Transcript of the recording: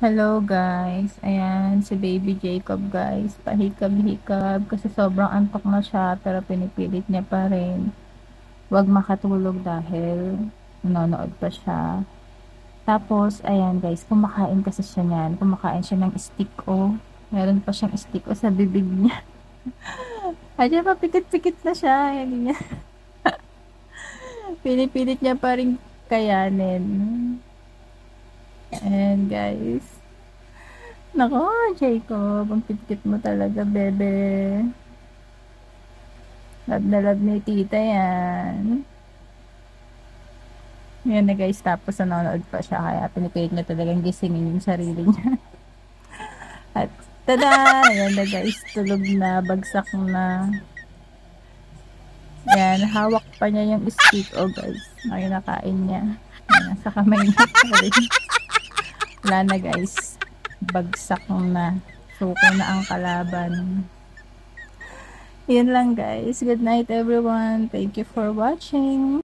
Hello guys, ayan si baby Jacob guys, pahikab-hikab kasi sobrang antok na siya pero pinipilit niya pa rin wag makatulog dahil nanonood pa siya. Tapos ayan guys, kumakain kasi siya niyan, kumakain siya ng stick meron pa siyang stick sa bibig niya. Ayan pa pikit-pikit na siya, ayan niya. Pinipilit niya pa rin kayanin. And guys, nako Jacob, ang pitkit mo talaga bebe. Love na love ni tita yan. Yan na guys, tapos nanonood pa siya kaya pinipilit niya talagang gisingin yung sarili niya. At tada! Ayan na guys, tulog na, bagsak na. Yan, hawak pa niya yung stick guys. Na kinakain niya. Yan, nasa kamay niya pa rin. Wala na guys, bagsak na. Suko na ang kalaban. Yun lang guys. Good night everyone. Thank you for watching.